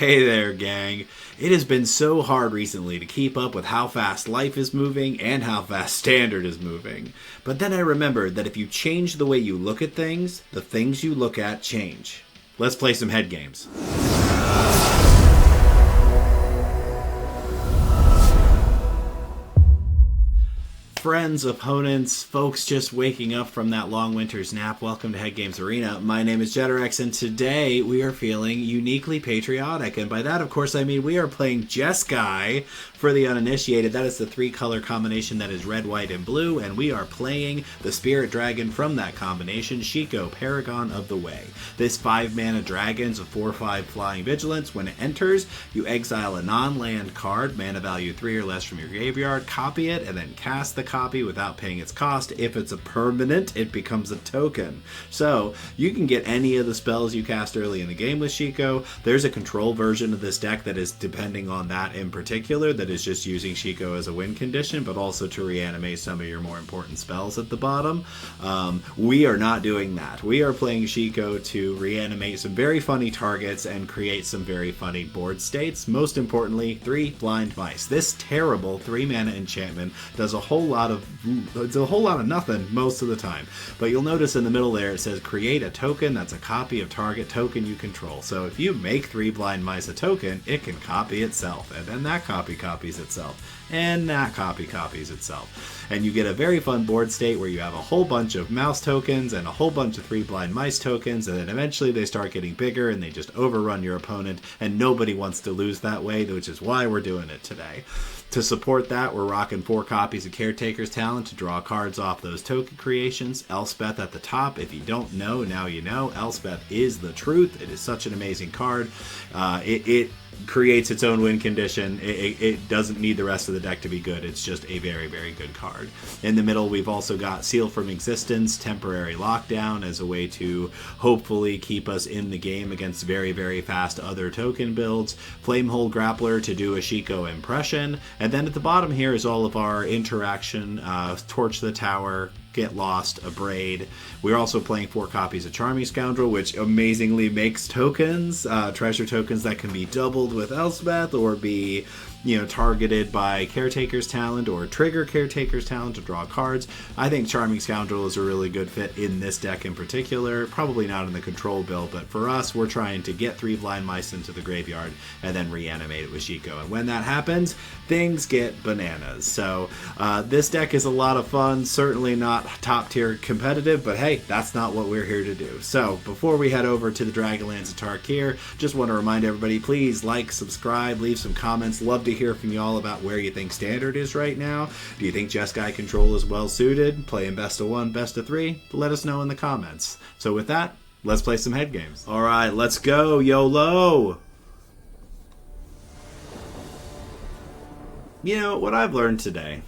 Hey there, gang. It has been so hard recently to keep up with how fast life is moving and how fast standard is moving. But then I remembered that if you change the way you look at things, the things you look at change. Let's play some head games. Friends, opponents, folks just waking up from that long winter's nap, welcome to Head Games Arena. My name is Jetterex, and today we are feeling uniquely patriotic. And by that, of course, I mean we are playing Jeskai. For the uninitiated, that is the three-color combination that is red, white, and blue, and we are playing the Spirit Dragon from that combination, Shiko, Paragon of the Way. This 5-mana dragon is a 4/5 flying vigilance. When it enters, you exile a non-land card, mana value 3 or less from your graveyard, copy it, and then cast the copy without paying its cost. If it's a permanent, it becomes a token. So you can get any of the spells you cast early in the game with Shiko. There's a control version of this deck that is depending on that in particular, that is just using Shiko as a win condition, but also to reanimate some of your more important spells at the bottom. We are not doing that. We are playing Shiko to reanimate some very funny targets and create some very funny board states. Most importantly, 3 blind mice. This terrible 3-mana enchantment does a whole lot of nothing most of the time. But you'll notice in the middle there it says create a token that's a copy of target token you control. So if you make 3 blind mice a token, it can copy itself, and then that copy copies itself, and that copy copies itself. And you get a very fun board state where you have a whole bunch of mouse tokens and a whole bunch of 3 blind mice tokens, and then eventually they start getting bigger and they just overrun your opponent, and nobody wants to lose that way, which is why we're doing it today. To support that, we're rocking 4 copies of Caretaker's Talent to draw cards off those token creations. Elspeth at the top. If you don't know, now you know. Elspeth is the truth. It is such an amazing card. It creates its own win condition. It doesn't need the rest of the deck to be good. It's just a very, very good card. In the middle, we've also got Seal from Existence, Temporary Lockdown, as a way to hopefully keep us in the game against very, very fast other token builds. Flamehold, Grappler to do a Shiko impression. And then at the bottom here is all of our interaction. Torch the Tower, Get Lost, Abrade. We're also playing 4 copies of Charming Scoundrel, which amazingly makes tokens, treasure tokens that can be doubled with Elspeth or be, targeted by Caretaker's Talent or trigger Caretaker's Talent to draw cards. I think Charming Scoundrel is a really good fit in this deck in particular. Probably not in the control build, but for us, we're trying to get 3 blind mice into the graveyard and then reanimate it with Shiko. And when that happens, things get bananas. So this deck is a lot of fun. Certainly not top tier competitive, but hey, that's not what we're here to do. So before we head over to the Dragonlands of Tarkir, just want to remind everybody, please like, subscribe, leave some comments. Love to hear from y'all about where you think standard is right now. Do you think Jeskai control is well suited? Playing best of 1, best of 3? Let us know in the comments. So with that, let's play some head games. All right, let's go, YOLO! What I've learned today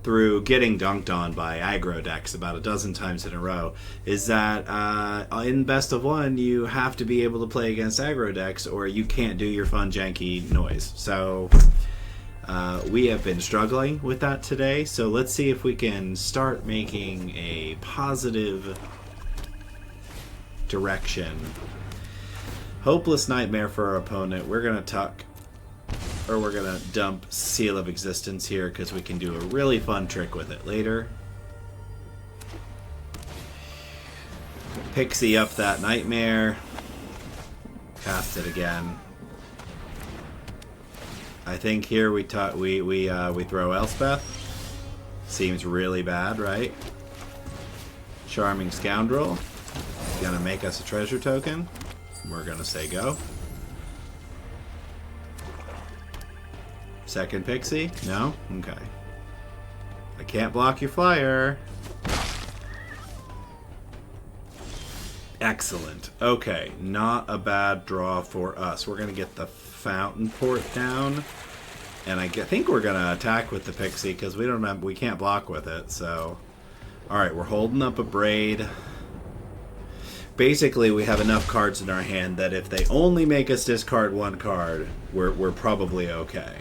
through getting dunked on by aggro decks about a dozen times in a row is that in best of 1 you have to be able to play against aggro decks or you can't do your fun janky noise. So we have been struggling with that today, so let's see if we can start making a positive direction. Hopeless Nightmare for our opponent. We're gonna we're gonna dump Seal of Existence here because we can do a really fun trick with it later. Pixie up that Nightmare. Cast it again. I think here we throw Elspeth. Seems really bad, right? Charming Scoundrel. Gonna make us a treasure token. We're gonna say go. Second Pixie? No? Okay. I can't block your flyer. Excellent. Okay, not a bad draw for us. We're going to get the Fountain Port down. And I think we're going to attack with the Pixie because we can't block with it. So, alright, we're holding up a Braid. Basically, we have enough cards in our hand that if they only make us discard 1 card, we're probably okay.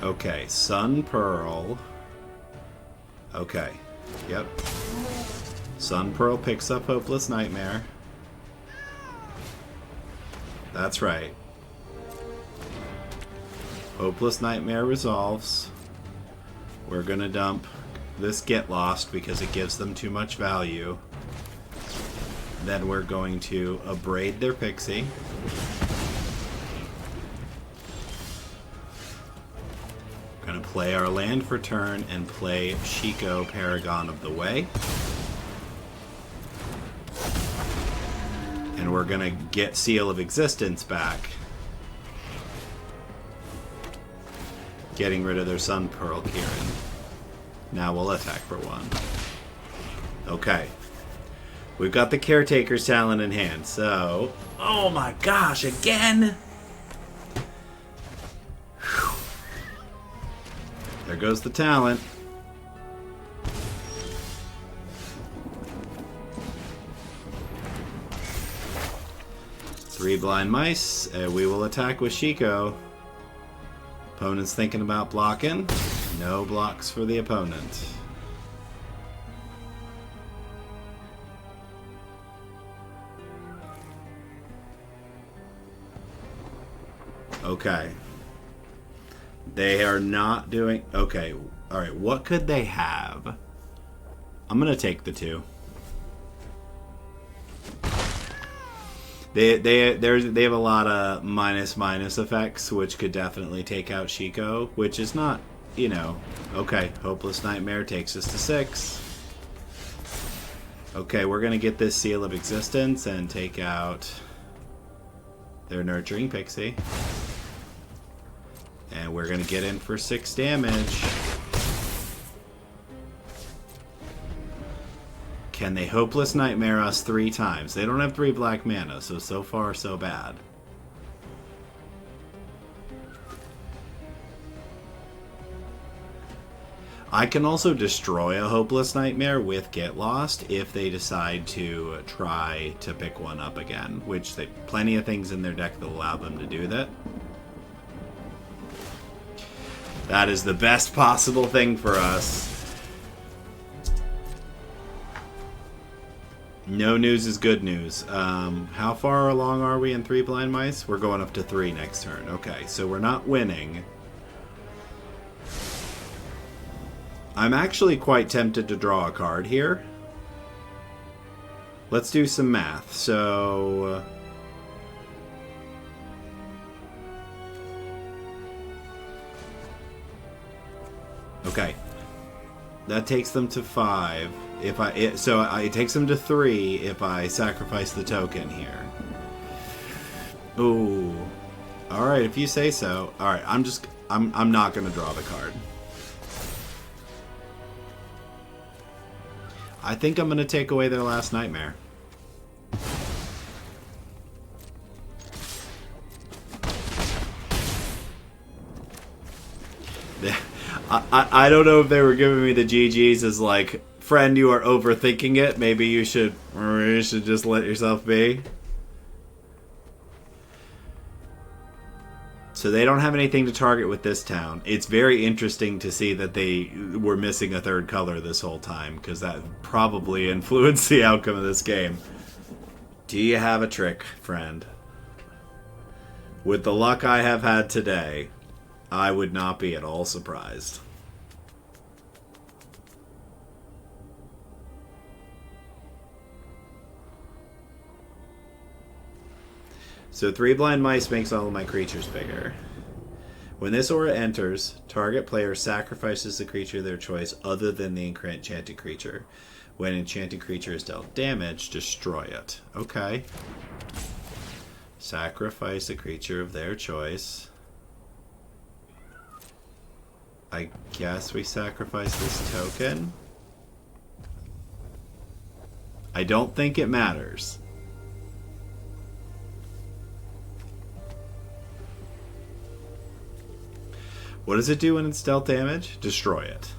Okay, Sun Pearl. Okay. Yep. Sun Pearl picks up Hopeless Nightmare. That's right. Hopeless Nightmare resolves. We're gonna dump this Get Lost because it gives them too much value. Then we're going to abrade their Pixie. Gonna play our land for turn and play Shiko, Paragon of the Way. And we're gonna get Seal of Existence back. Getting rid of their Sun Pearl Kieran. Now we'll attack for 1. Okay. We've got the Caretaker's Talent in hand, so... Oh my gosh, again? Whew. There goes the talent. Three Blind Mice, and we will attack with Shiko. Opponent's thinking about blocking. No blocks for the opponent. Okay. They are not doing... Okay. Alright, what could they have? I'm going to take the 2. They have a lot of minus effects, which could definitely take out Shiko, which is not, you know... Okay, Hopeless Nightmare takes us to 6. Okay, we're going to get this Seal of Existence and take out their Nurturing Pixie. And we're going to get in for 6 damage. Can they Hopeless Nightmare us 3 times? They don't have 3 black mana, so far so bad. I can also destroy a Hopeless Nightmare with Get Lost if they decide to try to pick one up again, which they plenty of things in their deck that allow them to do that. That is the best possible thing for us. No news is good news. How far along are we in 3 Blind Mice? We're going up to 3 next turn. Okay, so we're not winning. I'm actually quite tempted to draw a card here. Let's do some math. So... Okay. That takes them to 5. It takes them to 3 if I sacrifice the token here. Ooh. Alright, if you say so. Alright, I'm not gonna draw the card. I think I'm gonna take away their last nightmare. I don't know if they were giving me the GGs as like, friend, you are overthinking it. Maybe you should just let yourself be. So they don't have anything to target with this town. It's very interesting to see that they were missing a 3rd color this whole time, because that probably influenced the outcome of this game. Do you have a trick, friend? With the luck I have had today, I would not be at all surprised. So 3 Blind Mice makes all of my creatures bigger. When this aura enters, target player sacrifices the creature of their choice other than the enchanted creature. When enchanted creature is dealt damage, destroy it. Okay. Sacrifice a creature of their choice. I guess we sacrifice this token. I don't think it matters. What does it do when it's dealt damage? Destroy it.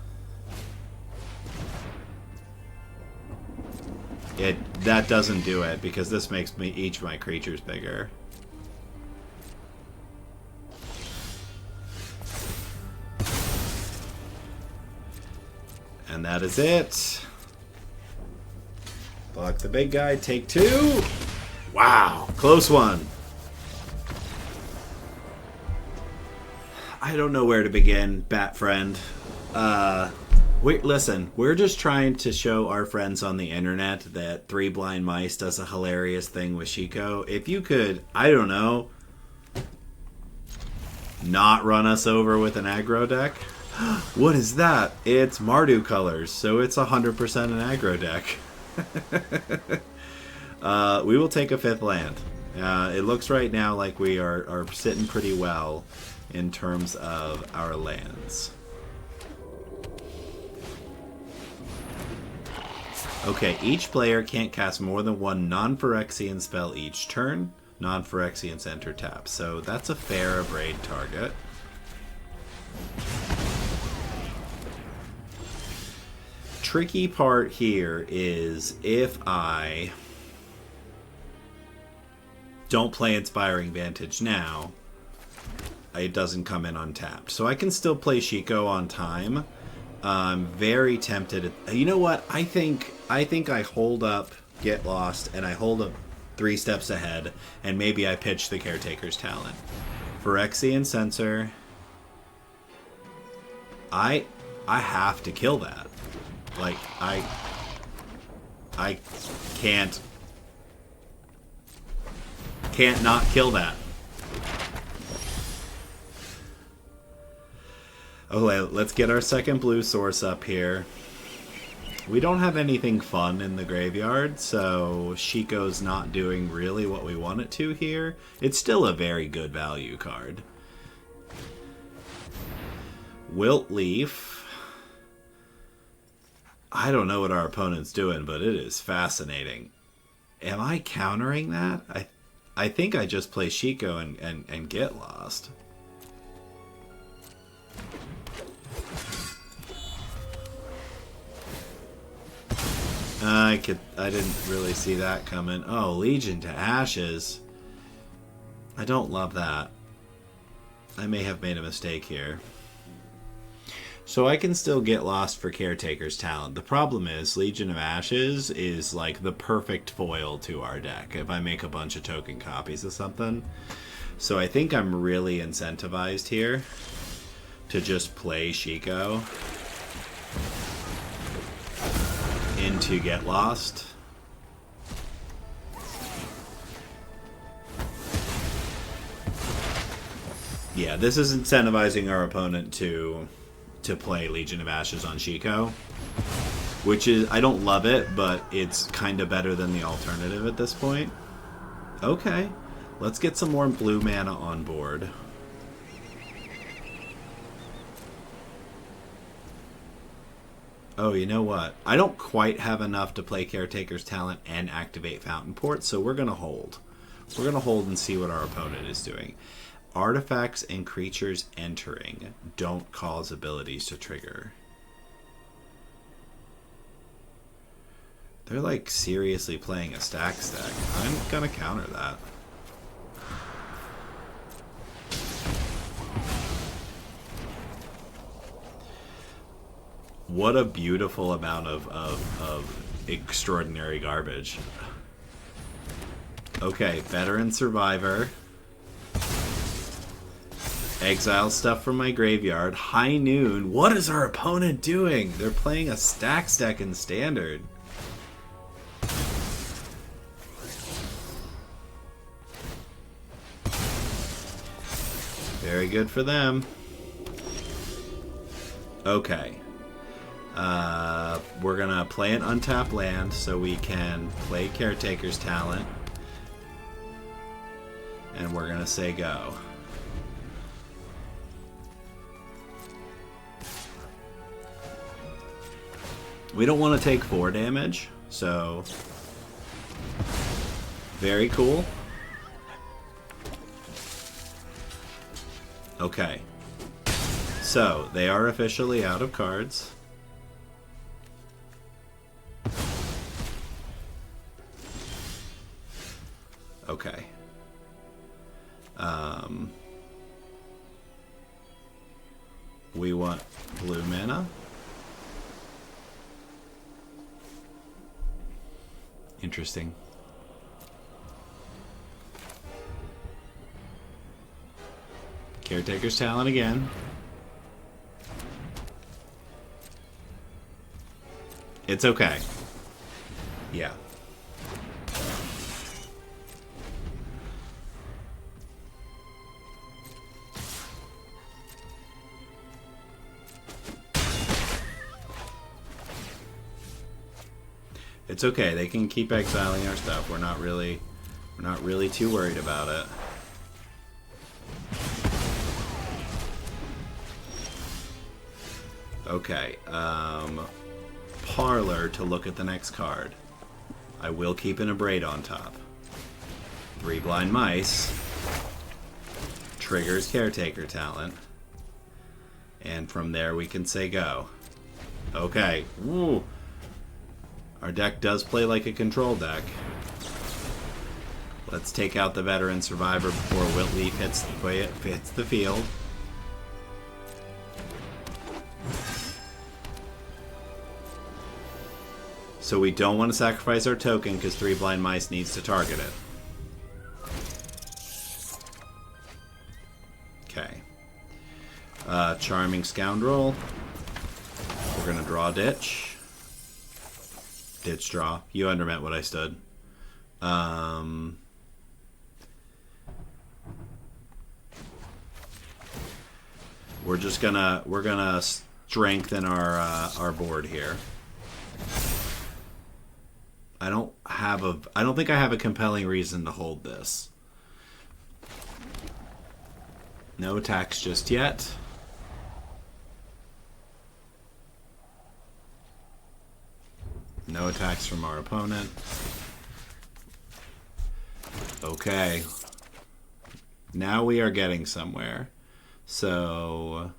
That doesn't do it, because this makes me each of my creatures bigger. And that is it. Block the big guy. Take 2. Wow. Close one. I don't know where to begin, Bat Friend. Listen, we're just trying to show our friends on the internet that Three Blind Mice does a hilarious thing with Shiko. If you could, I don't know, not run us over with an aggro deck. What is that? It's Mardu colors, so it's 100% an aggro deck. We will take a 5th land. It looks right now like we are sitting pretty well in terms of our lands. Okay, each player can't cast more than 1 non-Phyrexian spell each turn. Non-Phyrexians enter tap. So that's a fair raid target. Tricky part here is if I don't play Inspiring Vantage now, it doesn't come in untapped. So I can still play Shiko on time. I'm very tempted. You know what? I think I hold up, get lost, and I hold up 3 steps ahead, and maybe I pitch the Caretaker's Talent. Phyrexian Censor. I have to kill that. Like, I can't not kill that. Okay, let's get our second blue source up here. We don't have anything fun in the graveyard, so Shiko's not doing really what we want it to here. It's still a very good value card. Wilt Leaf. I don't know what our opponent's doing, but it is fascinating. Am I countering that? I think I just play Shiko and get lost. I didn't really see that coming. Oh, Legion to Ashes. I don't love that. I may have made a mistake here. So I can still get lost for Caretaker's Talent. The problem is Legion of Ashes is like the perfect foil to our deck if I make a bunch of token copies of something. So I think I'm really incentivized here to just play Shiko into Get Lost. Yeah, this is incentivizing our opponent to play Legion of Ashes on Shiko, which is, I don't love it, but it's kind of better than the alternative at this point. Okay, let's get some more blue mana on board. Oh, you know what? I don't quite have enough to play Caretaker's Talent and activate Fountain Port, so we're going to hold. We're going to hold and see what our opponent is doing. Artifacts and creatures entering don't cause abilities to trigger. They're like seriously playing a stack stack. I'm going to counter that. What a beautiful amount of extraordinary garbage. Okay, Veteran Survivor. Exile stuff from my graveyard. High Noon. What is our opponent doing? They're playing a stack stack in Standard. Very good for them. Okay. We're gonna play an untapped land so we can play Caretaker's Talent. And we're gonna say go. We don't want to take 4 damage, so very cool. Okay. So, they are officially out of cards. Okay. We want blue mana. Interesting. Caretaker's Talent again. It's okay. Yeah. It's okay. They can keep exiling our stuff. We're not really too worried about it. Okay. Parlor to look at the next card. I will keep an Abrade on top. 3 Blind Mice. Triggers Caretaker Talent. And from there we can say go. Okay. Woo. Our deck does play like a control deck. Let's take out the Veteran Survivor before Wiltleaf hits the field. So we don't want to sacrifice our token because 3 Blind Mice needs to target it. Okay. Charming Scoundrel. We're going to draw a Ditch. Ditch draw. You undermeant what I stood. We're gonna strengthen our board here. I don't think I have a compelling reason to hold this. No attacks just yet. No attacks from our opponent. Okay. Now we are getting somewhere. So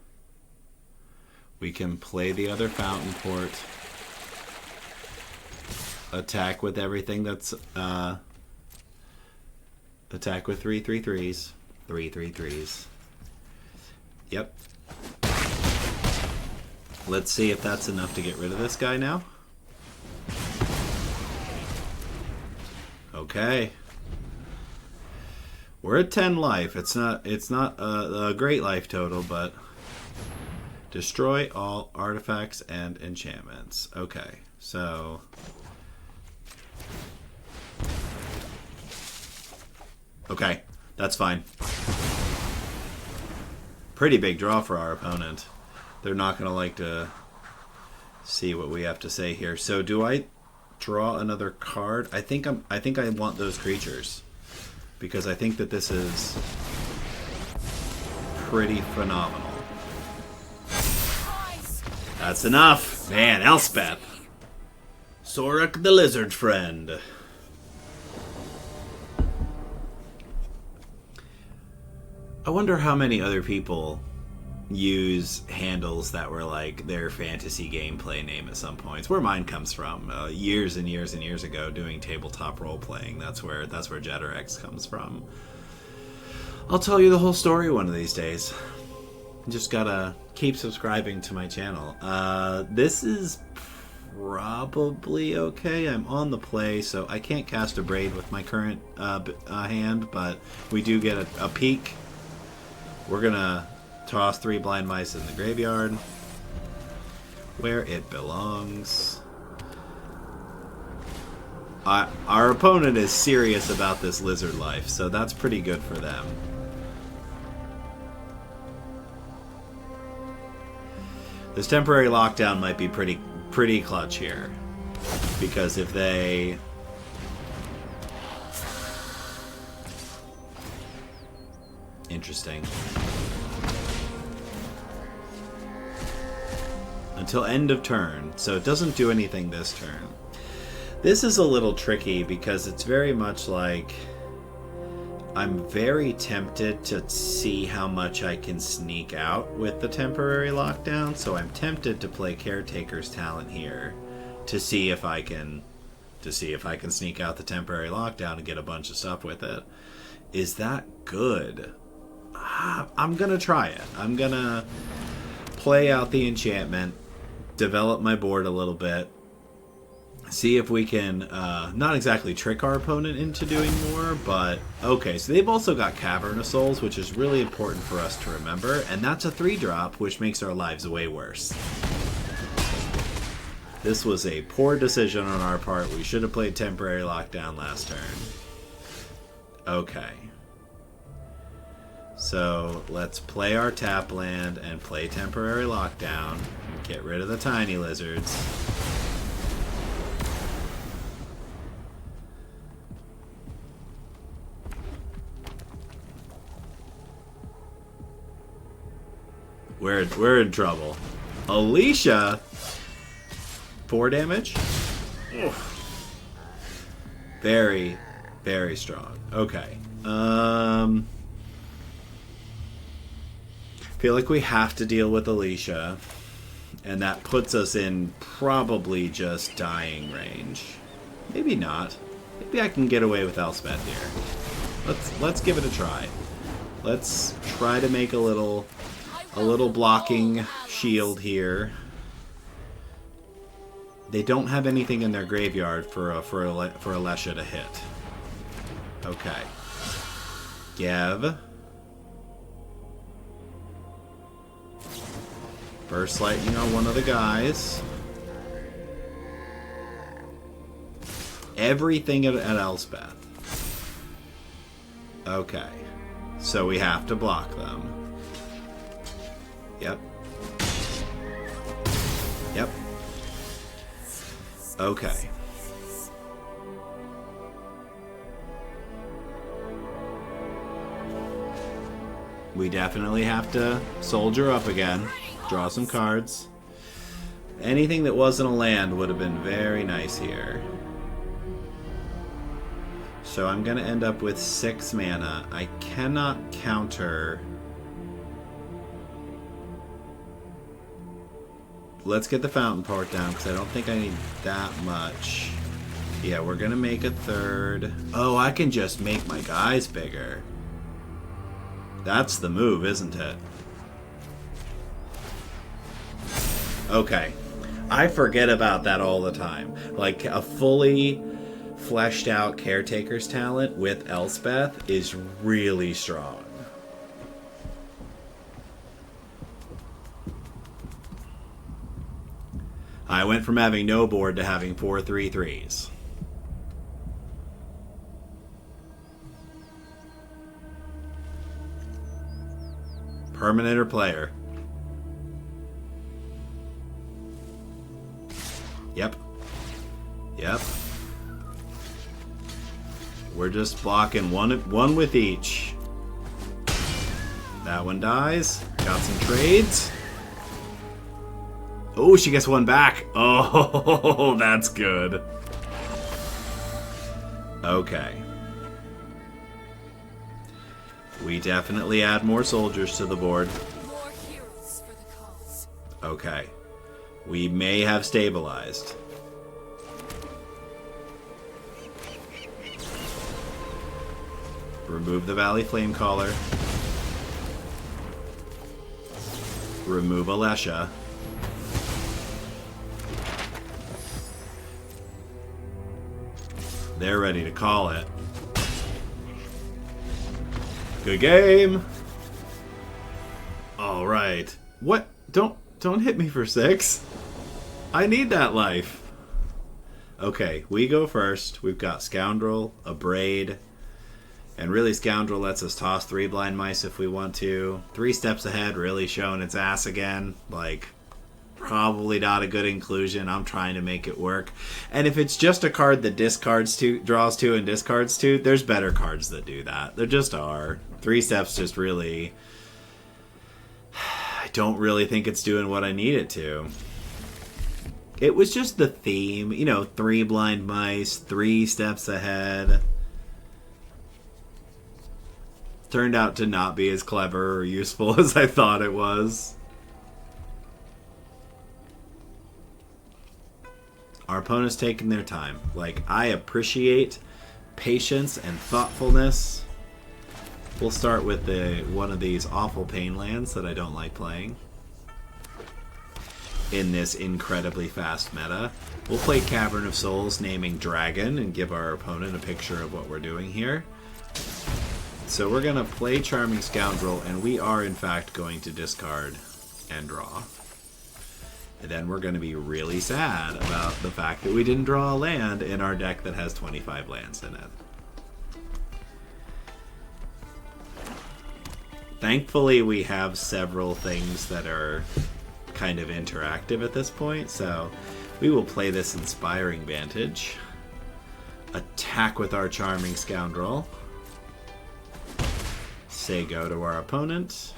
we can play the other Fountain Port. Attack with everything that's attack with 3/3/3s. 3/3/3s. Yep. Let's see if that's enough to get rid of this guy now. Okay. We're at 10 life. It's not a great life total, but destroy all artifacts and enchantments. Okay. So okay, that's fine. Pretty big draw for our opponent. They're not going to like to see what we have to say here. So do I draw another card? I think I want those creatures because I think that this is pretty phenomenal. That's enough. Man, Elspeth. Sorok the Lizard Friend. I wonder how many other people use handles that were like their fantasy gameplay name at some point. It's where mine comes from. Years and years and years ago, doing tabletop role playing. That's where Jetterx comes from. I'll tell you the whole story one of these days. Just gotta keep subscribing to my channel. This is probably okay. I'm on the play, so I can't cast a Braid with my current hand, but we do get a peek. We're gonna toss 3 Blind Mice in the graveyard, where it belongs. Our opponent is serious about this lizard life, so that's pretty good for them. This temporary lockdown might be pretty clutch here, because if they interesting. Until end of turn, so it doesn't do anything this turn. This is a little tricky because it's very much like I'm very tempted to see how much I can sneak out with the temporary lockdown, so I'm tempted to play Caretaker's Talent here to see if I can sneak out the temporary lockdown and get a bunch of stuff with it. Is that good? I'm gonna try it. I'm gonna play out the enchantment, develop my board a little bit, See if we can not exactly trick our opponent into doing more, but okay, so they've also got Cavern of Souls, which is really important for us to remember, and that's a 3-drop, which makes our lives way worse. This was a poor decision on our part. We should have played Temporary Lockdown last turn. Okay. So let's play our tap land and play Temporary Lockdown. Get rid of the tiny lizards. We're in trouble. Alicia, 4 damage. Very, very strong. Okay. Feel like we have to deal with Alicia, and that puts us in probably just dying range. Maybe not. Maybe I can get away with Elspeth here. Let's give it a try. Let's try to make a little blocking shield here. They don't have anything in their graveyard for Alessia to hit. Okay. Gev. Burst Lightning on one of the guys. Everything at Elspeth. Okay. So we have to block them. Yep. Yep. Okay. We definitely have to soldier up again. Draw some cards. Anything that wasn't a land would have been very nice here. So I'm going to end up with 6 mana. I cannot counter. Let's get the Fountain Port down, because I don't think I need that much. Yeah, we're going to make a 3rd. Oh, I can just make my guys bigger. That's the move, isn't it? Okay. I forget about that all the time. Like, a fully fleshed out Caretaker's talent with Elspeth is really strong. I went from having no board to having 4 3/3s. Permanent or player? Yep. Yep. We're just blocking one with each. That one dies. Got some trades. Oh, she gets one back. Oh, that's good. Okay. We definitely add more soldiers to the board. More heroes for the cause. Okay. We may have stabilized. Remove the Valley Flamecaller. Remove Alessia. They're ready to call it. Good game. All right. What? Don't hit me for 6. I need that life. Okay, we go first. We've got Scoundrel, a Braid, and really Scoundrel lets us toss 3 Blind Mice if we want to. 3 steps ahead, really showing its ass again. Like, probably not a good inclusion. I'm trying to make it work. And if it's just a card that discards 2, draws 2, and discards 2, there's better cards that do that. There just are. 3 steps just really... I don't really think it's doing what I need it to. It was just the theme. You know, 3 Blind Mice, 3 steps ahead. Turned out to not be as clever or useful as I thought it was. Our opponent's taking their time. Like, I appreciate patience and thoughtfulness. We'll start with one of these awful pain lands that I don't like playing. in this incredibly fast meta. We'll play Cavern of Souls naming Dragon and give our opponent a picture of what we're doing here. So we're going to play Charming Scoundrel, and we are in fact going to discard and draw. And then we're going to be really sad about the fact that we didn't draw a land in our deck that has 25 lands in it. Thankfully, we have several things that are kind of interactive at this point, so we will play this Inspiring Vantage. Attack with our Charming Scoundrel. Say go to our opponent.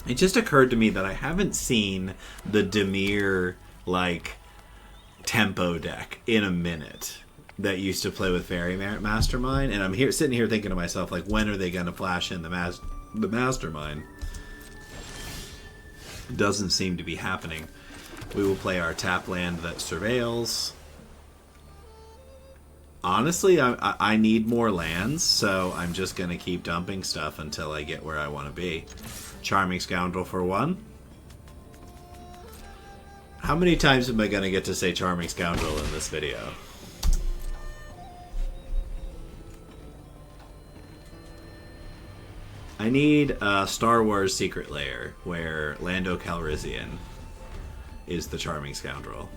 It just occurred to me that I haven't seen the Dimir, like, tempo deck in a minute that used to play with Fairy Mastermind, and I'm here sitting here thinking to myself, like, when are they going to flash in the Mastermind? It doesn't seem to be happening. We will play our tap land that surveils. Honestly, I need more lands, so I'm just going to keep dumping stuff until I get where I want to be. Charming Scoundrel for 1. How many times am I going to get to say Charming Scoundrel in this video? I need a Star Wars Secret Lair, where Lando Calrissian is the Charming Scoundrel.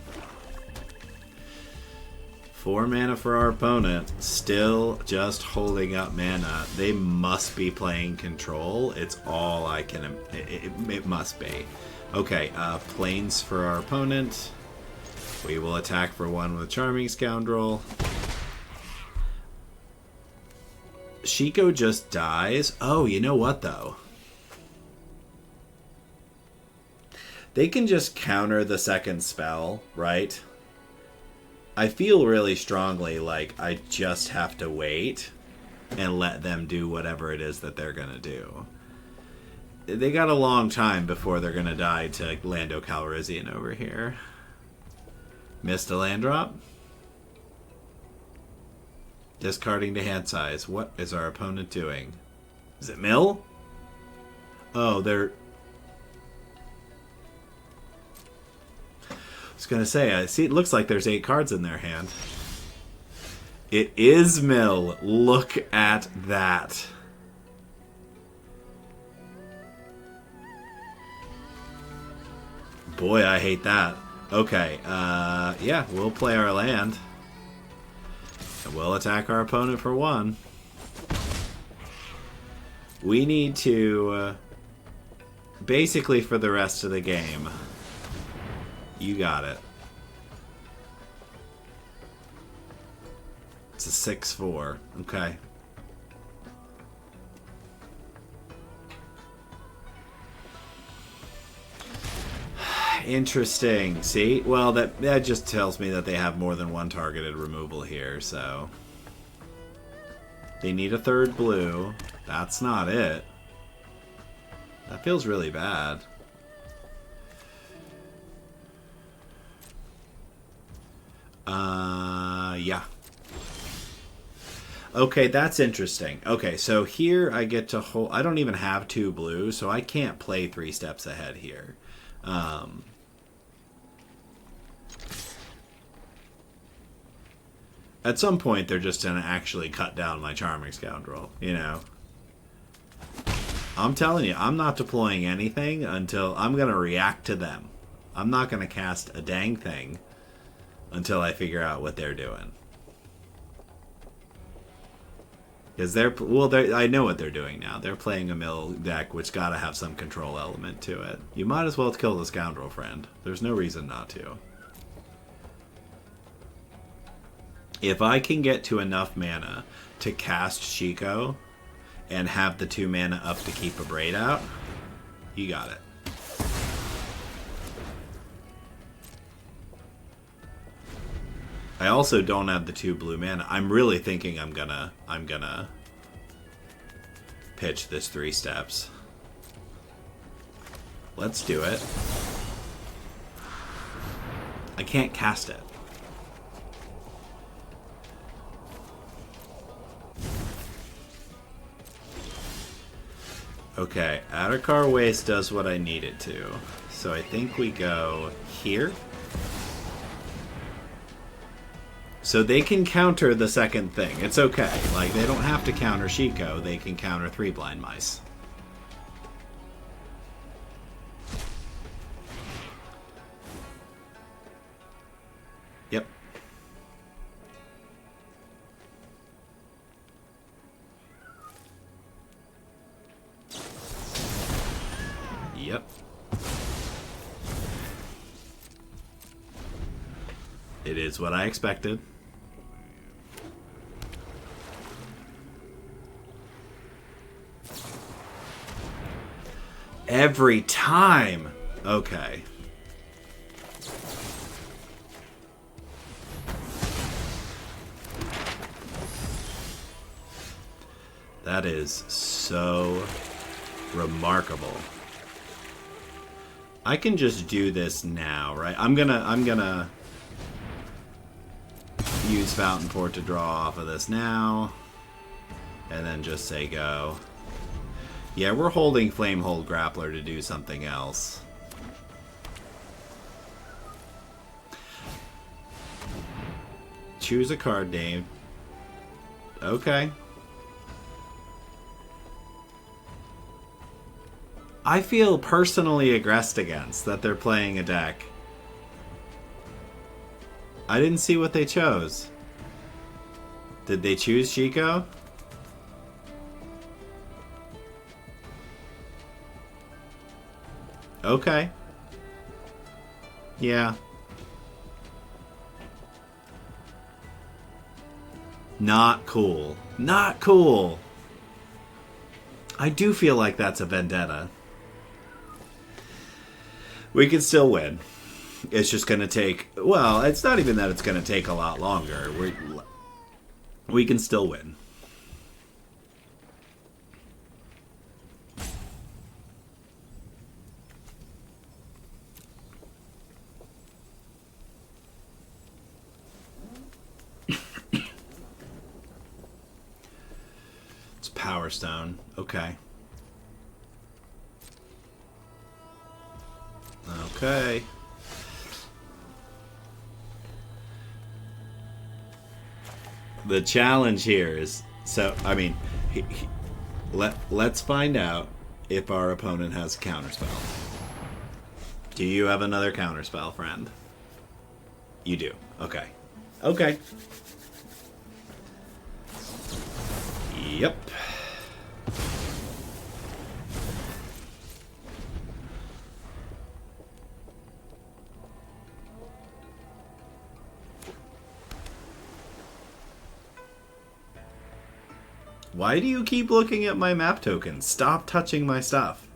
4 mana for our opponent, still just holding up mana. They must be playing control. It's all I can... It must be. Okay, planes for our opponent. We will attack for 1 with Charming Scoundrel. Shiko just dies. Oh, you know what, though? They can just counter the second spell, right? I feel really strongly like I just have to wait and let them do whatever it is that they're going to do. They got a long time before they're going to die to Lando Calrissian over here. Missed a land drop. Discarding to hand size. What is our opponent doing? Is it mill? Oh, they're... I was going to say, I see it looks like there's 8 cards in their hand. It is mill. Look at that. Boy, I hate that. Okay, yeah, we'll play our land. And we'll attack our opponent for 1. We need to, basically for the rest of the game... You got it. It's a 6/4. Okay. Interesting. See? Well, that just tells me that they have more than 1 targeted removal here, so... They need a 3rd blue. That's not it. That feels really bad. Yeah. Okay, that's interesting. Okay, so here I get to hold... I don't even have 2 blue, so I can't play 3 steps ahead here. At some point, they're just going to actually cut down my Charming Scoundrel, you know? I'm telling you, I'm not deploying anything until I'm going to react to them. I'm not going to cast a dang thing until I figure out what they're doing. Because I know what they're doing now. They're playing a mill deck, which got to have some control element to it. You might as well kill the Scoundrel, friend. There's no reason not to. If I can get to enough mana to cast Shiko and have the 2 mana up to keep a Braid out, you got it. I also don't have the 2 blue mana. I'm really thinking I'm gonna pitch this 3 steps. Let's do it. I can't cast it. Okay, Adakar Waste does what I need it to. So I think we go here. So they can counter the second thing. It's okay. Like, they don't have to counter Shiko. They can counter 3 blind mice. Yep. Yep. It is what I expected. Every time. Okay. That is so remarkable. I can just do this now, right? I'm gonna use Fountain Port to draw off of this now. And then just say go. Yeah, we're holding Flamehold Grappler to do something else. Choose a card name. Okay. I feel personally aggressed against that they're playing a deck. I didn't see what they chose. Did they choose Shiko? Okay. Yeah. Not cool. Not cool. I do feel like that's a vendetta. We can still win. It's just going to take... Well, it's not even that it's going to take a lot longer. We can still win. It's Power Stone. Okay. Okay. The challenge here is... So, I mean... let's find out if our opponent has a counterspell. Do you have another counterspell, friend? You do. Okay. Okay. Yep. Why do you keep looking at my map tokens? Stop touching my stuff.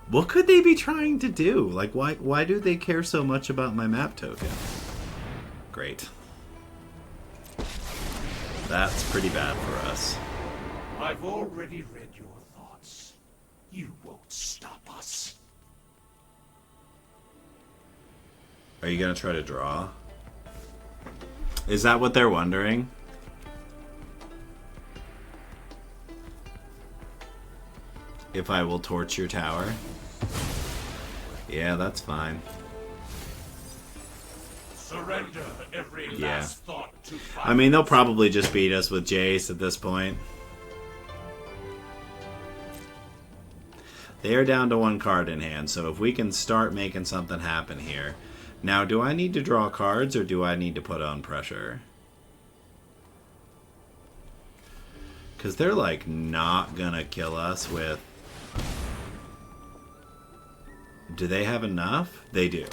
What could they be trying to do? Like, why do they care so much about my map token? Great. That's pretty bad for us. I've already read your thoughts. You won't stop us. Are you gonna try to draw? Is that what they're wondering? If I will torch your tower? Yeah, that's fine. Surrender every last thought to fight. I mean, they'll probably just beat us with Jace at this point. They are down to 1 card in hand, so if we can start making something happen here. Now, do I need to draw cards, or do I need to put on pressure? Because they're, like, not gonna kill us with... Do they have enough? They do.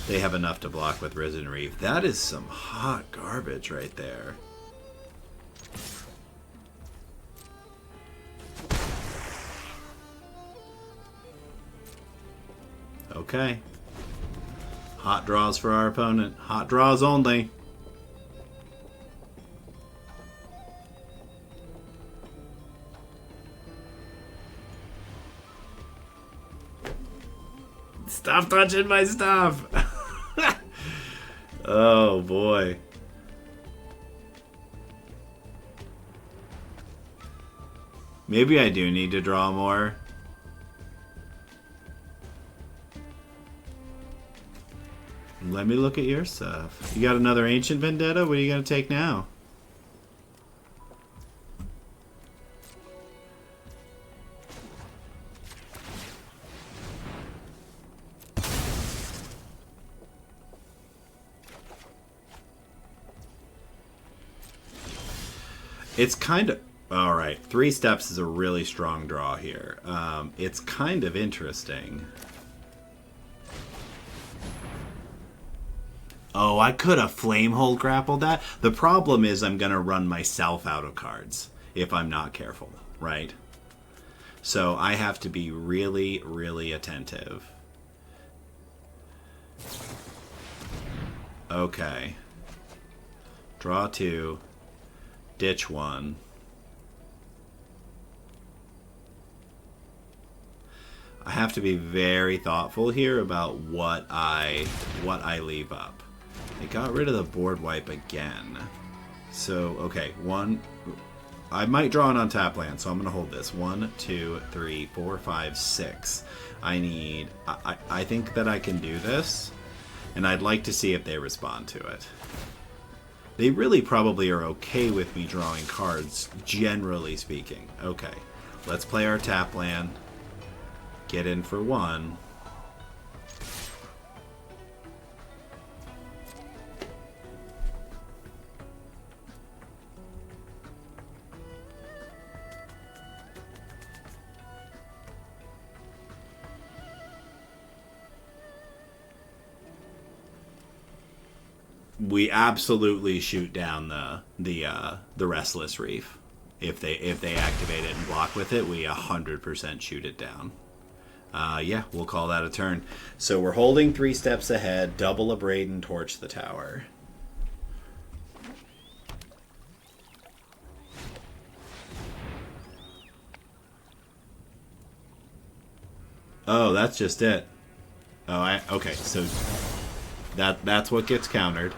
They have enough to block with Risen Reef. That is some hot garbage right there. Okay. Hot draws for our opponent. Hot draws only. Stop touching my stuff! Oh boy. Maybe I do need to draw more. Let me look at your stuff. You got another Ancient Vendetta? What are you going to take now? It's kind of... Alright, 3 steps is a really strong draw here. It's kind of interesting. Oh, I could have Flamehold grappled that. The problem is I'm going to run myself out of cards if I'm not careful, right? So I have to be really, really attentive. Okay. Draw 2. Ditch 1. I have to be very thoughtful here about what I leave up. They got rid of the board wipe again. So, okay, 1... I might draw an untap land, so I'm going to hold this. 1, 2, 3, 4, 5, 6. I need... I think that I can do this, and I'd like to see if they respond to it. They really probably are okay with me drawing cards, generally speaking. Okay, let's play our tap land. Get in for 1. We absolutely shoot down the Restless Reef. If they activate it and block with it, we 100% shoot it down. Yeah, we'll call that a turn. So we're holding 3 steps ahead, double a Braid and torch the tower. Oh, that's just it. Oh, okay, so that's what gets countered.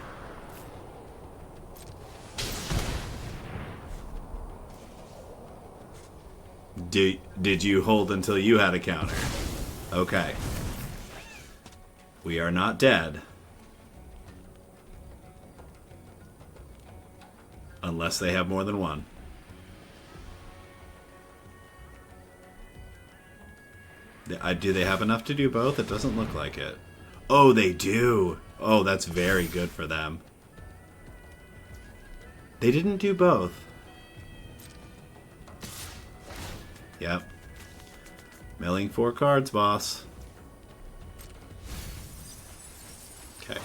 Did you hold until you had a counter? Okay. We are not dead. Unless they have more than one. Do they have enough to do both? It doesn't look like it. Oh, they do. Oh, that's very good for them. They didn't do both. Yep. Milling 4 cards, boss. Okay.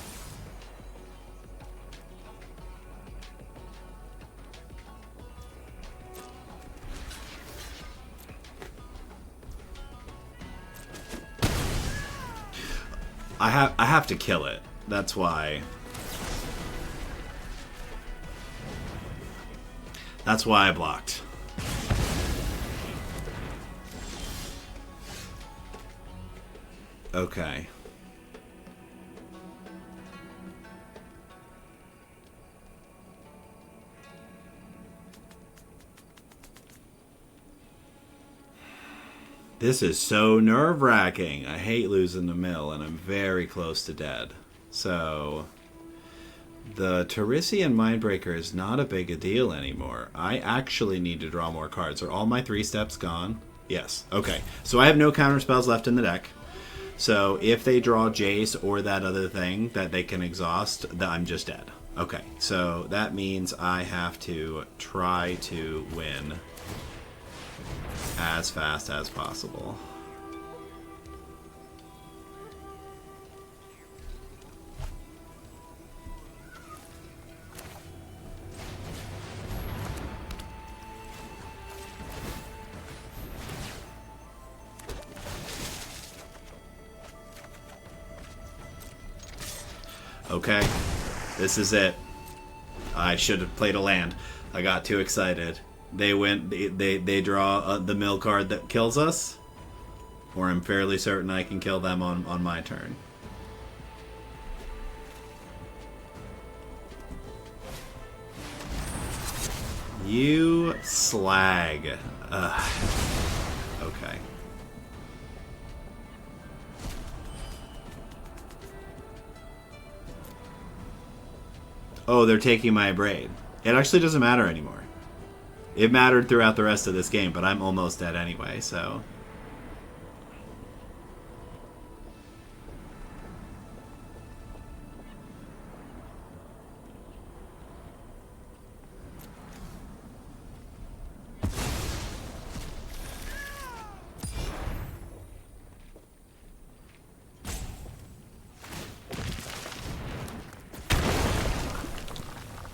I have to kill it. That's why. That's why I blocked. Okay. This is so nerve-wracking. I hate losing the mill, and I'm very close to dead. So, the Tarisian Mindbreaker is not a big a deal anymore. I actually need to draw more cards. Are all my 3 steps gone? Yes. Okay. So I have no counter spells left in the deck. So if they draw Jace or that other thing that they can exhaust, I'm just dead. Okay. So that means I have to try to win as fast as possible. Okay, this is it. I should have played a land. I got too excited. They went. They draw the mill card that kills us, or I'm fairly certain I can kill them on my turn. You slag. Okay. Oh, they're taking my braid. It actually doesn't matter anymore. It mattered throughout the rest of this game, but I'm almost dead anyway, so...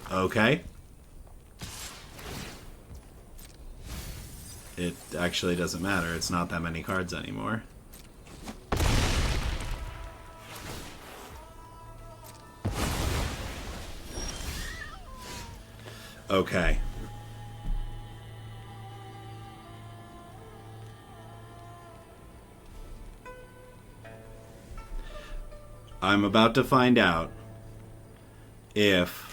Okay. It actually doesn't matter. It's not that many cards anymore. Okay. I'm about to find out if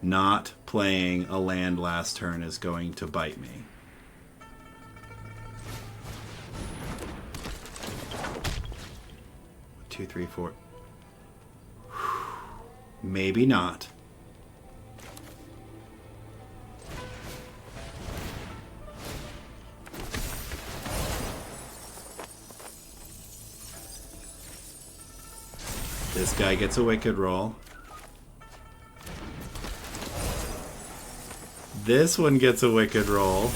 not playing a land last turn is going to bite me. Two, three, four. Maybe not. This guy gets a wicked roll. This one gets a wicked roll.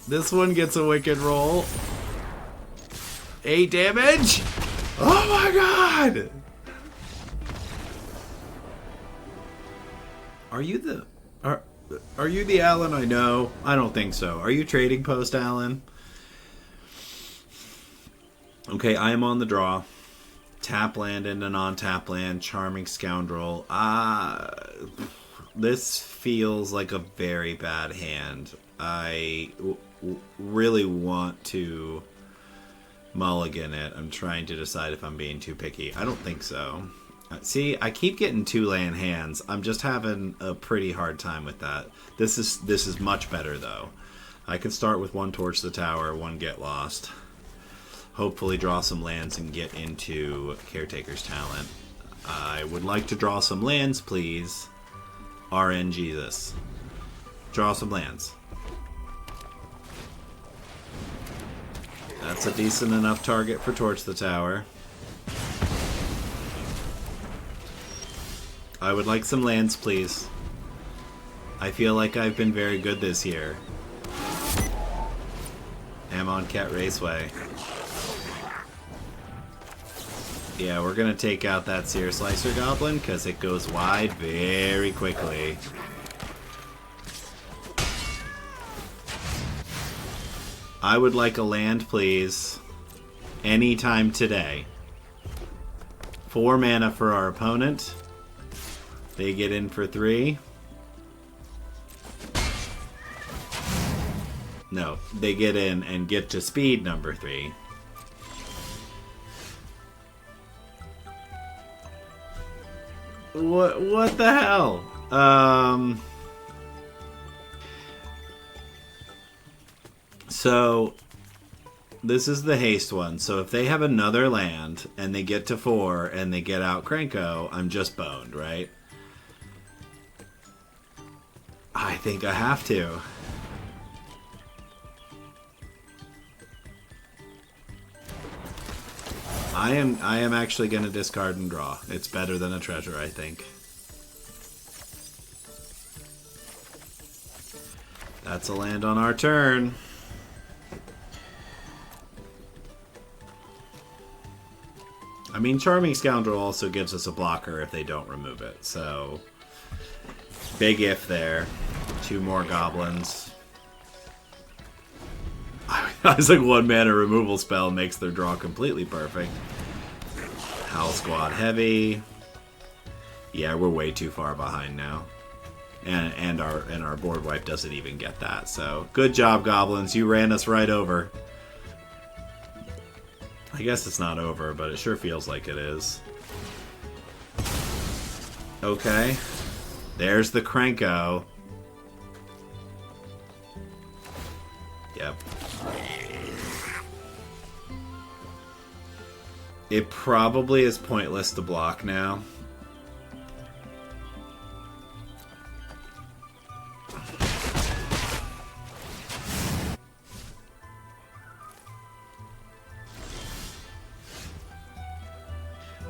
This one gets a wicked roll. 8 damage? Oh my god! Are you the... Are you the Alan I know? I don't think so. Are you Trading Post, Alan? Okay, I am on the draw. Tap land into non-tap land. Charming Scoundrel. This feels like a very bad hand. I really want to mulligan it. I'm trying to decide if I'm being too picky. I don't think so. See, I keep getting 2-land hands. I'm just having a pretty hard time with that. This is much better, though. I can start with 1 Torch the Tower, 1 Get Lost. Hopefully draw some lands and get into Caretaker's Talent. I would like to draw some lands, please. RN Jesus. Draw some lands. That's a decent enough target for Torch the Tower. I would like some lands, please. I feel like I've been very good this year. Amonkhet Raceway. Yeah, we're gonna take out that Seer Slicer Goblin because it goes wide very quickly. I would like a land, please. Anytime today. 4 mana for our opponent. They get in for 3. No, they get in and get to speed number 3. What the hell? So this is the haste one. So if they have another land and they get to 4 and they get out Krenko, I'm just boned, right? I think I have to. I am actually going to discard and draw. It's better than a treasure, I think. That's a land on our turn. I mean, Charming Scoundrel also gives us a blocker if they don't remove it, so... Big if there. 2 more goblins. I was like 1 mana removal spell makes their draw completely perfect. Howl Squad heavy. Yeah, we're way too far behind now. And our board wipe doesn't even get that, so good job, goblins. You ran us right over. I guess it's not over, but it sure feels like it is. Okay. There's the Krenko. Yep. It probably is pointless to block now.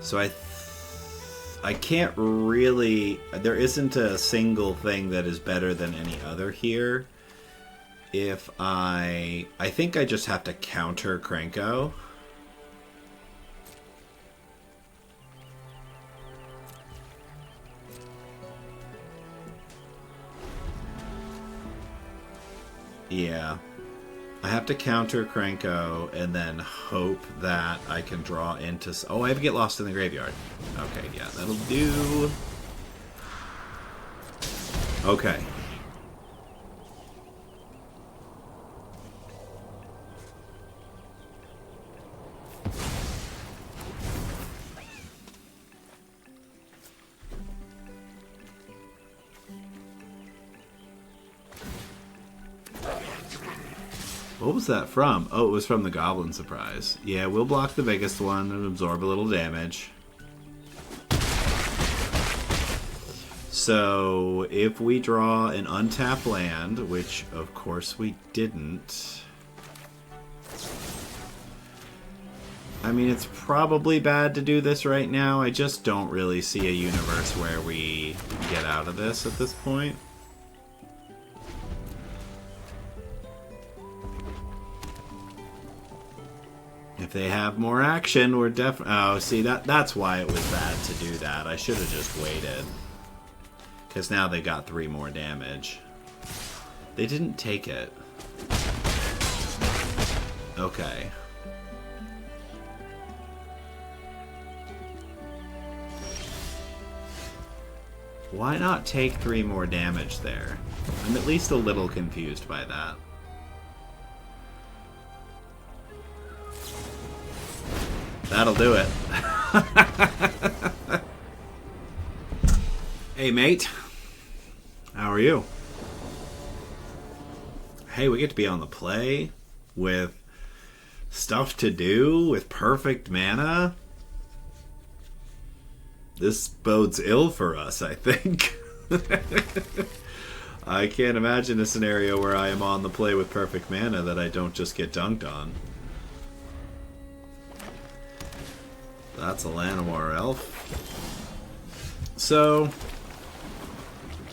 So I can't really... There isn't a single thing that is better than any other here. If I think I just have to counter Krenko. Yeah. I have to counter Krenko and then hope that I can draw into... Oh, I have to get lost in the graveyard. Okay, yeah, that'll do. Okay. What was that from? Oh, it was from the Goblin Surprise. Yeah, we'll block the biggest one and absorb a little damage. So, if we draw an untapped land, which of course we didn't... I mean, it's probably bad to do this right now. I just don't really see a universe where we get out of this at this point. If they have more action, we're definitely... Oh, see, that's why it was bad to do that. I should have just waited. Because now they got 3 more damage. They didn't take it. Okay. Why not take 3 more damage there? I'm at least a little confused by that. That'll do it. Hey, mate. How are you? Hey, we get to be on the play with stuff to do, with perfect mana. This bodes ill for us, I think. I can't imagine a scenario where I am on the play with perfect mana that I don't just get dunked on. That's a Llanowar elf. So,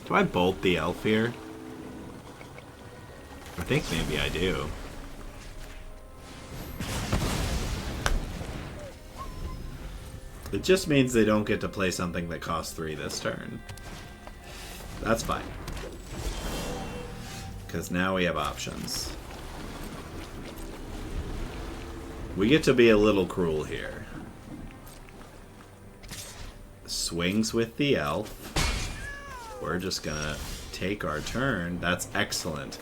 do I bolt the elf here? I think maybe I do. It just means they don't get to play something that costs 3 this turn. That's fine. Because now we have options. We get to be a little cruel here. Swings with the elf. We're just gonna take our turn. That's excellent.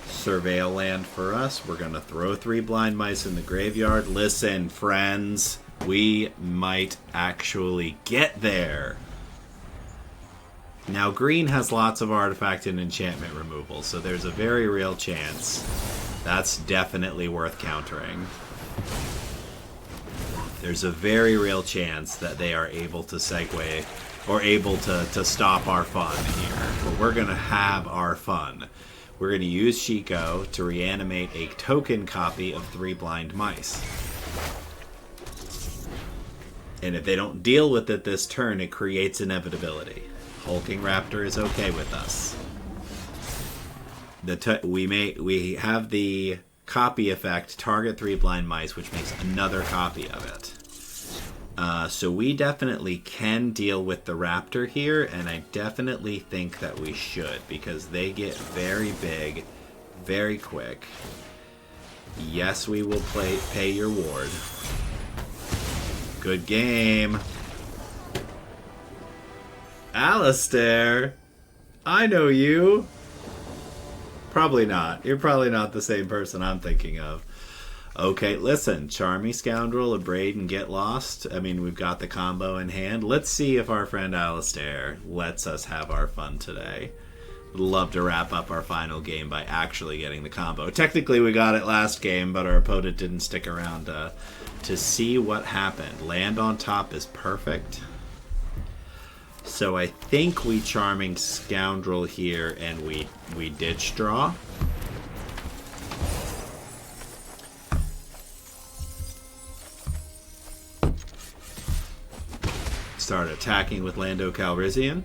Surveil land for us. We're gonna throw 3 blind mice in the graveyard. Listen, friends, we might actually get there. Now, green has lots of artifact and enchantment removal, so there's a very real chance that's definitely worth countering. There's a very real chance that they are able to segue or able to stop our fun here. But we're going to have our fun. We're going to use Shiko to reanimate a token copy of 3 blind mice. And if they don't deal with it this turn, it creates inevitability. Hulking Raptor is okay with us. We have the copy effect, target 3 blind mice, which makes another copy of it. So we definitely can deal with the raptor here, and I definitely think that we should, because they get very big, very quick. Yes, we will pay your ward. Good game. Alistair, I know you. Probably not. You're probably not the same person I'm thinking of. Okay, listen. Charmy Scoundrel, Abrade, and Get Lost. I mean, we've got the combo in hand. Let's see if our friend Alistair lets us have our fun today. Would love to wrap up our final game by actually getting the combo. Technically, we got it last game, but our opponent didn't stick around to to see what happened. Land on top is perfect. So I think we Charming Scoundrel here and we ditch draw. Start attacking with Lando Calrissian.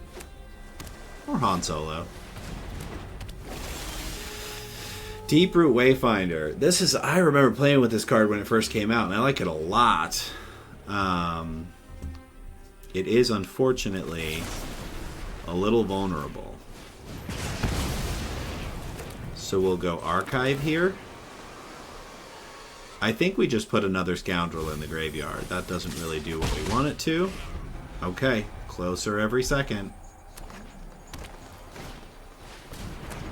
Or Han Solo. Deeproot Wayfinder. This is, I remember playing with this card when it first came out, and I like it a lot. It is unfortunately a little vulnerable. So we'll go Archive here. I think we just put another Scoundrel in the graveyard. That doesn't really do what we want it to. Okay, closer every second.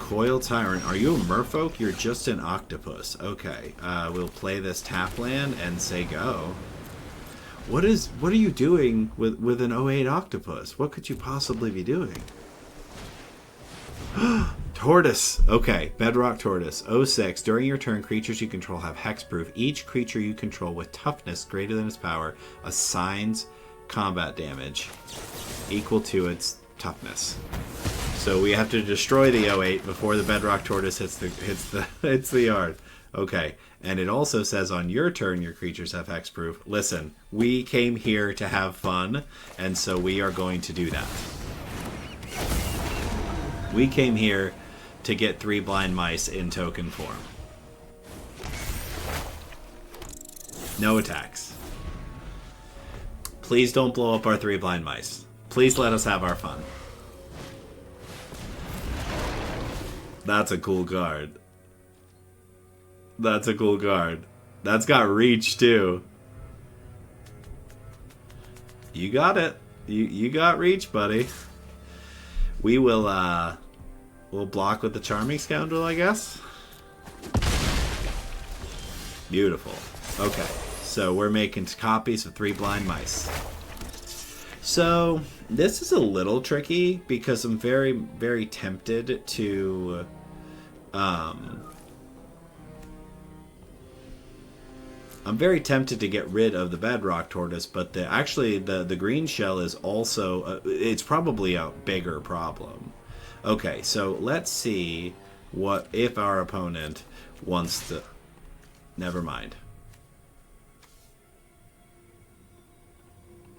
Coil Tyrant. Are you a merfolk? You're just an octopus. Okay, we'll play this tap land and say go. What are you doing with an 08 octopus? What could you possibly be doing? Tortoise. Okay, Bedrock Tortoise. 06. During your turn, creatures you control have hexproof. Each creature you control with toughness greater than its power assigns combat damage equal to its toughness. So we have to destroy the 08 before the Bedrock Tortoise hits the yard. Okay, and it also says on your turn your creatures have hexproof. Listen, we came here to have fun, and so we are going to do that. We came here to get 3 blind mice in token form. No attacks. Please don't blow up our 3 blind mice. Please let us have our fun. That's a cool card. That's a cool card. That's got reach too. You got it. You got reach, buddy. We will we'll block with the Charming Scoundrel, I guess. Beautiful. Okay. So we're making copies of 3 blind mice. So this is a little tricky because I'm very, very tempted to get rid of the Bedrock Tortoise, but the green shell is also it's probably a bigger problem. Okay, so let's see what if our opponent wants to. Never mind.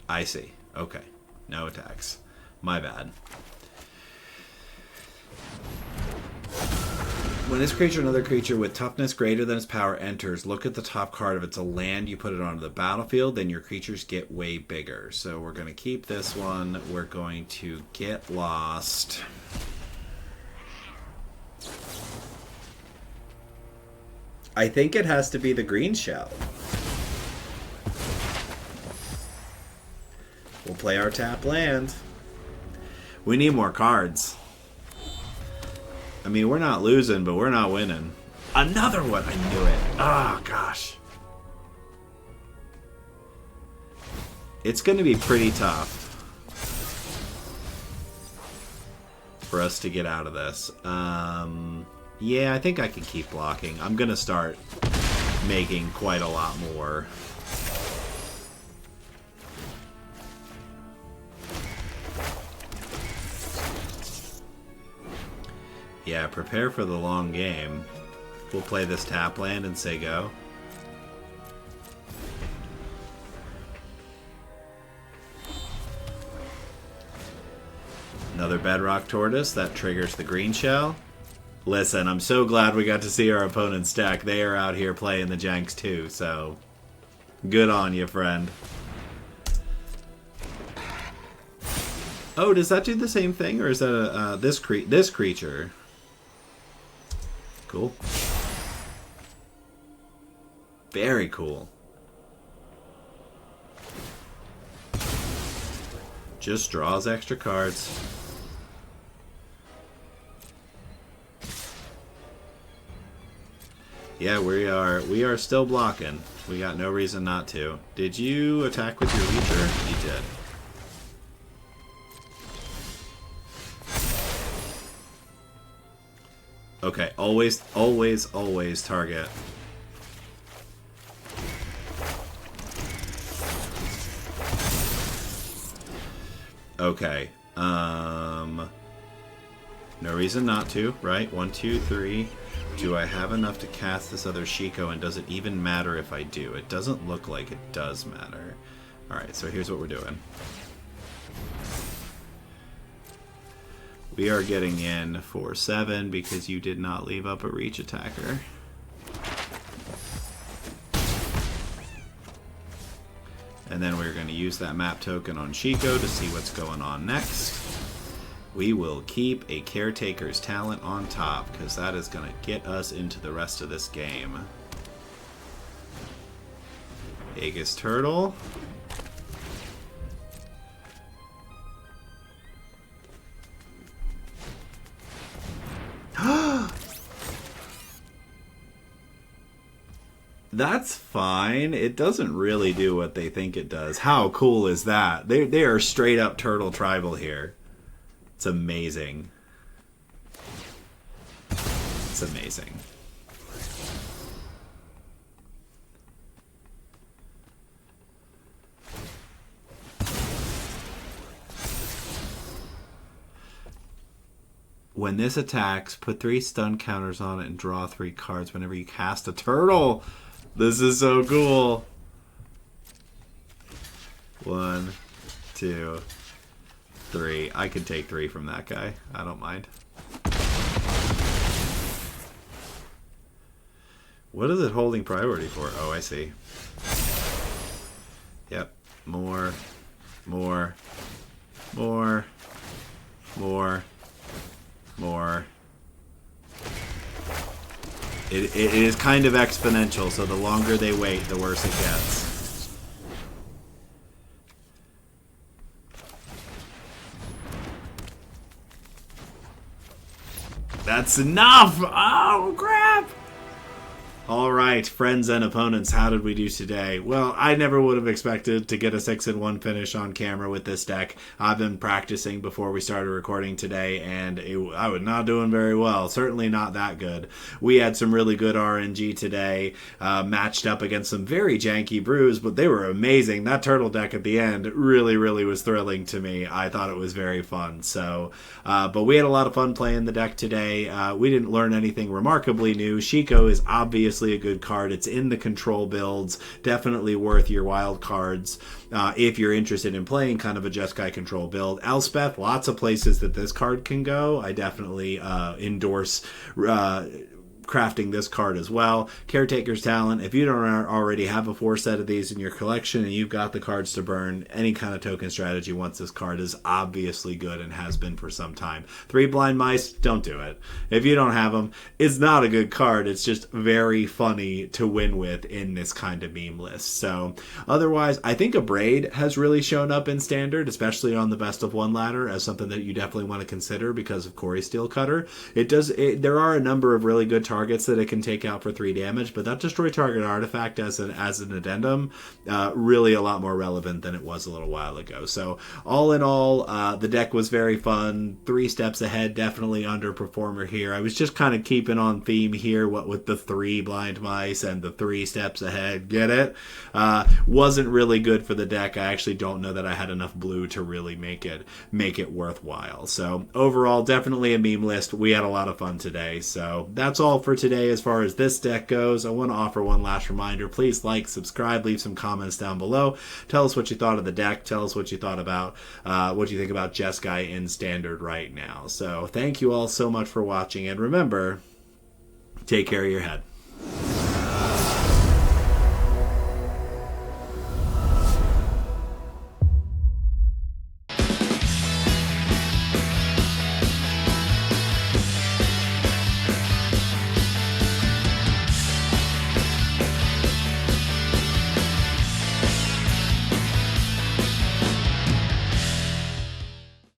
I see. Okay. No attacks. My bad. When this creature, another creature with toughness greater than its power enters, look at the top card. If it's a land, you put it onto the battlefield, then your creatures get way bigger. So we're going to keep this one. We're going to get lost. I think it has to be the green shell. We'll play our tap land. We need more cards. I mean, we're not losing, but we're not winning. Another one! I knew it. Oh, gosh. It's going to be pretty tough for us to get out of this. Yeah, I think I can keep blocking. I'm going to start making quite a lot more. Yeah, prepare for the long game. We'll play this tap land and say go. Another Bedrock Tortoise. That triggers the green shell. Listen, I'm so glad we got to see our opponent's deck. They are out here playing the janks too, so good on you, friend. Oh, does that do the same thing, or is that this creature? Cool. Very cool. Just draws extra cards. Yeah, we are still blocking. We got no reason not to. Did you attack with your Reacher? You did. Okay, always target. Okay. No reason not to, right? 1, 2, 3. Do I have enough to cast this other Shiko, and does it even matter if I do? It doesn't look like it does matter. Alright, so here's what we're doing. We are getting in for 7 because you did not leave up a reach attacker. And then we're going to use that map token on Shiko to see what's going on next. We will keep a Caretaker's Talent on top because that is going to get us into the rest of this game. Aegis Turtle. That's fine. It doesn't really do what they think it does. How cool is that? They are straight up turtle tribal here. It's amazing. It's amazing. When this attacks, put 3 stun counters on it and draw 3 cards whenever you cast a turtle. This is so cool. 1, 2, 3. I could take 3 from that guy. I don't mind. What is it holding priority for? Oh, I see. Yep. More. More. More. More. More. It is kind of exponential, so the longer they wait, the worse it gets. That's enough! Oh, crap! Alright, friends and opponents, how did we do today? Well, I never would have expected to get a 6-1 finish on camera with this deck. I've been practicing before we started recording today, and I was not doing very well. Certainly not that good. We had some really good RNG today, matched up against some very janky brews, but they were amazing. That turtle deck at the end really, really was thrilling to me. I thought it was very fun. So, but we had a lot of fun playing the deck today. We didn't learn anything remarkably new. Shiko is obviously a good card. It's in the control builds. Definitely worth your wild cards if you're interested in playing kind of a Jeskai control build. Elspeth, lots of places that this card can go. I definitely endorse crafting this card as well. Caretaker's Talent, if you don't already have a 4 set of these in your collection and you've got the cards to burn, any kind of token strategy once this card is obviously good and has been for some time. 3 Blind Mice, don't do it. If you don't have them, it's not a good card. It's just very funny to win with in this kind of meme list. So otherwise, I think a Braid has really shown up in Standard, especially on the best of 1 ladder, as something that you definitely want to consider because of Corey Steelcutter. There are a number of really good targets that it can take out for 3 damage, but that destroy target artifact as an addendum, really a lot more relevant than it was a little while ago. So all in all, the deck was very fun. 3 steps ahead, definitely underperformer here. I was just kind of keeping on theme here, what with the 3 Blind Mice and the 3 steps ahead. Get it? Wasn't really good for the deck. I actually don't know that I had enough blue to really make it worthwhile. So overall, definitely a meme list. We had a lot of fun today. So that's all for today as far as this deck goes. I want to offer one last reminder. Please like, subscribe, leave some comments down below. Tell us what you thought of the deck. Tell us what you thought about what you think about Jeskai in Standard right now. So thank you all so much for watching, and remember, take care of your head.